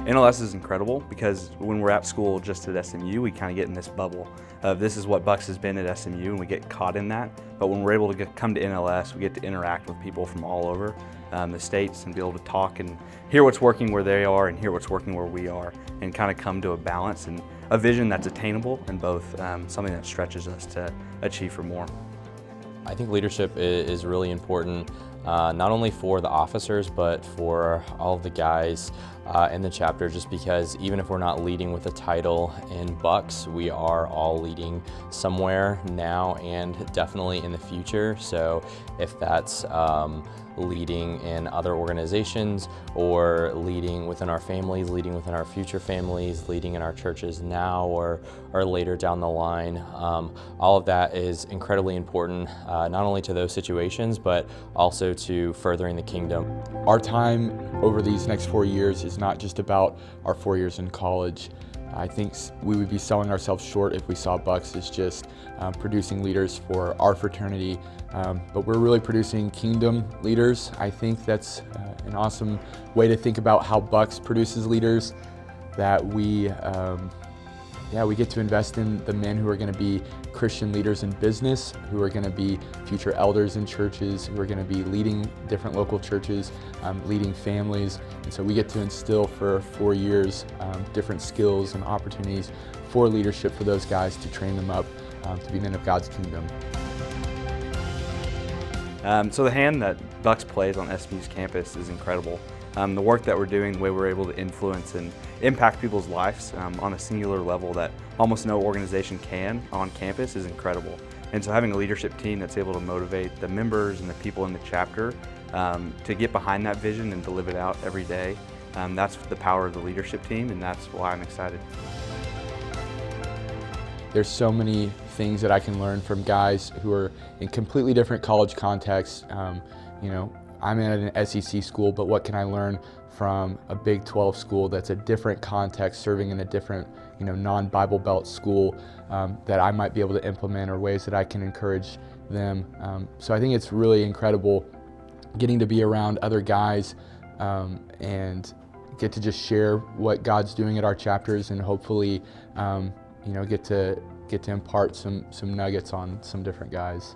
NLS is incredible because when we're at school just at SMU, we kind of get in this bubble of this is what Bucks has been at SMU, and we get caught in that. But when we're able to come to NLS, we get to interact with people from all over the states and be able to talk and hear what's working where they are and hear what's working where we are, and kind of come to a balance and a vision that's attainable and both something that stretches us to achieve for more. I think leadership is really important, not only for the officers, but for all of the guys in the chapter, just because even if we're not leading with a title in Bucks, we are all leading somewhere now and definitely in the future. So if that's leading in other organizations or leading within our families, leading within our future families, leading in our churches now or later down the line, all of that is incredibly important, not only to those situations, but also to furthering the kingdom. Our time over these next 4 years is not just about our 4 years in college. I think we would be selling ourselves short if we saw Bucks as just producing leaders for our fraternity, but we're really producing kingdom leaders. I think that's an awesome way to think about how Bucks produces leaders, that we get to invest in the men who are going to be Christian leaders in business, who are going to be future elders in churches, who are going to be leading different local churches, leading families. And so we get to instill for 4 years different skills and opportunities for leadership for those guys to train them up to be men of God's kingdom. So the hand that Bucks plays on SMU's campus is incredible. The work that we're doing, the way we're able to influence and impact people's lives on a singular level that almost no organization can on campus is incredible. And so having a leadership team that's able to motivate the members and the people in the chapter to get behind that vision and to live it out every day, that's the power of the leadership team, and that's why I'm excited. There's so many things that I can learn from guys who are in completely different college contexts. I'm in an SEC school, but what can I learn from a Big 12 school that's a different context, serving in a different, non-Bible Belt school that I might be able to implement, or ways that I can encourage them. So I think it's really incredible getting to be around other guys and get to just share what God's doing at our chapters, and hopefully, get to impart some nuggets on some different guys.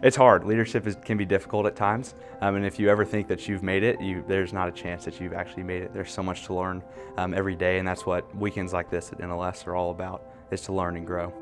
It's hard. Leadership can be difficult at times, and if you ever think that you've made it, there's not a chance that you've actually made it. There's so much to learn every day, and that's what weekends like this at NLS are all about, is to learn and grow.